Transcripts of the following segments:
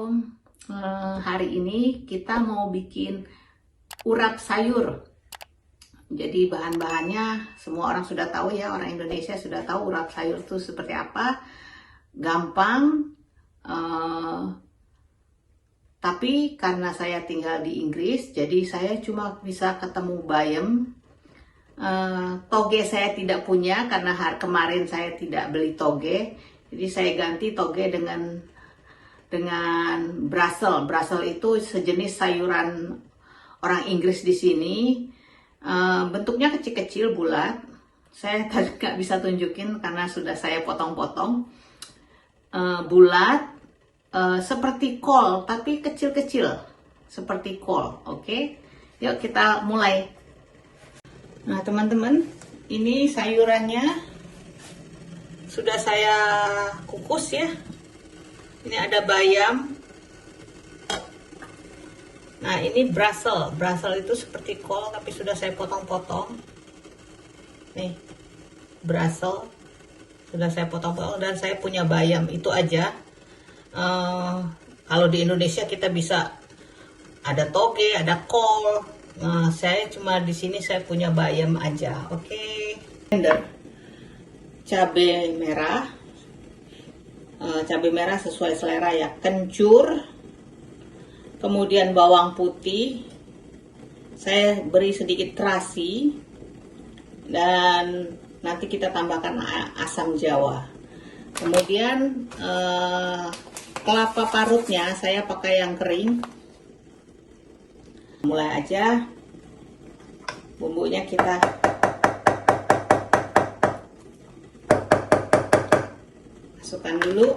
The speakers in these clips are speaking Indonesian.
Assalamualaikum. Hari ini kita mau bikin urap sayur. Jadi bahan-bahannya semua orang sudah tahu ya, orang Indonesia sudah tahu urap sayur itu seperti apa. Gampang, tapi karena saya tinggal di Inggris, jadi saya cuma bisa ketemu bayam. Toge saya tidak punya karena kemarin saya tidak beli toge. Jadi saya ganti toge dengan Brussels. Brussels itu sejenis sayuran orang Inggris di sini. Bentuknya kecil-kecil bulat. Saya tadi nggak bisa tunjukin karena sudah saya potong-potong. Bulat, seperti kol tapi kecil-kecil, seperti kol. Oke, yuk kita mulai. Nah teman-teman, ini sayurannya sudah saya kukus ya. Ini ada bayam. Nah ini Brussels. Brussels itu seperti kol tapi sudah saya potong-potong. Nih Brussels sudah saya potong-potong dan saya punya bayam itu aja. Kalau di Indonesia kita bisa ada toge, ada kol. Nah saya cuma di sini saya punya bayam aja. Oke. Cabai merah. Cabai merah sesuai selera ya, kencur, kemudian bawang putih, saya beri sedikit terasi, dan nanti kita tambahkan asam jawa. Kemudian kelapa parutnya saya pakai yang kering. Mulai aja, bumbunya kita masukkan dulu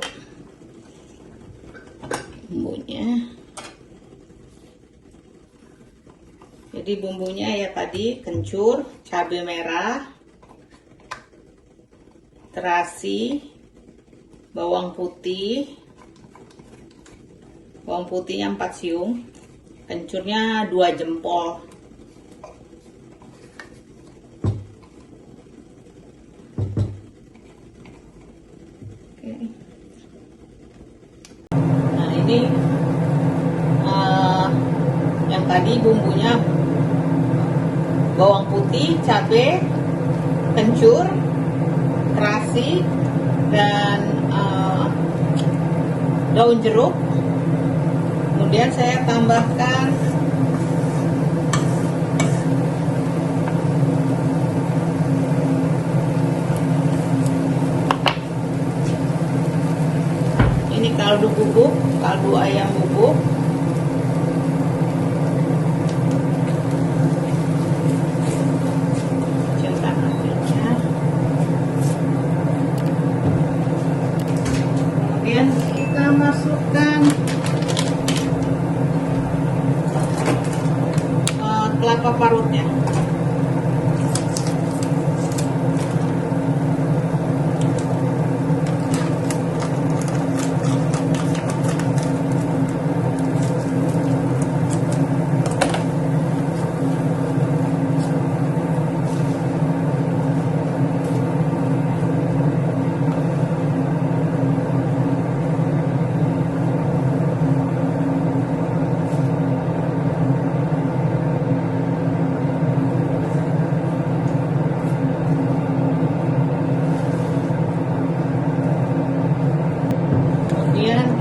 bumbunya. Jadi bumbunya ya tadi kencur, cabai merah, terasi, bawang putih. Bawang putihnya 4 siung, kencurnya 2 jempol. Nah ini yang tadi bumbunya bawang putih, cabai, kencur, terasi, dan daun jeruk. Kemudian saya tambahkan ini kaldu bubuk, kaldu ayam bubuk. Kecilkan apinya. Kemudian kita masukkan kelapa parutnya.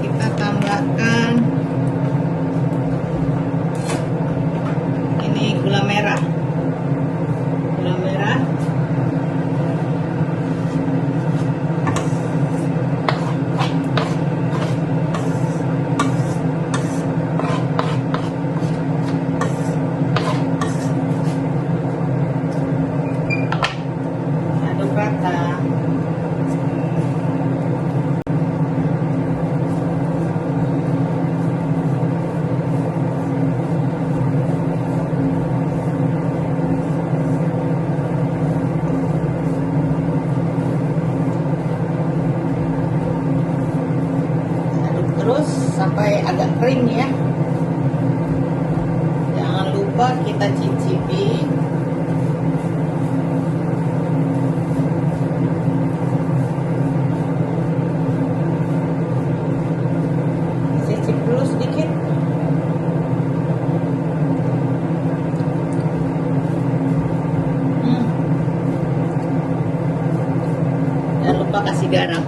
Kita tambahkan ini gula merah, aduk rata. Terus sampai agak kering ya. Jangan lupa kita cicipi. Cicip dulu garam.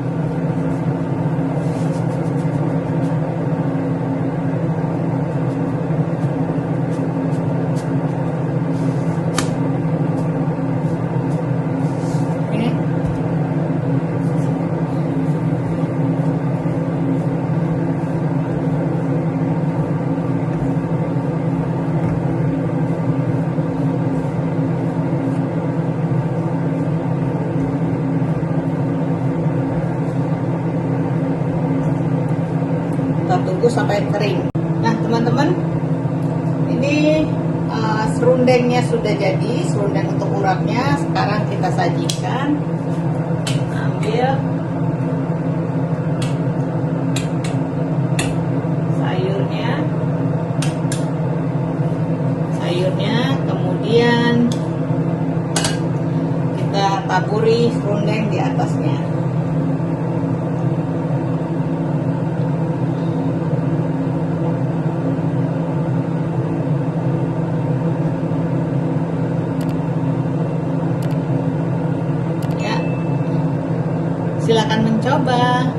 Kita tunggu sampai kering. Nah teman-teman, ini serundengnya sudah jadi, serundeng untuk urapnya. Sekarang kita sajikan. Ambil sayurnya, kemudian kita taburi serundeng di atasnya. Silakan mencoba.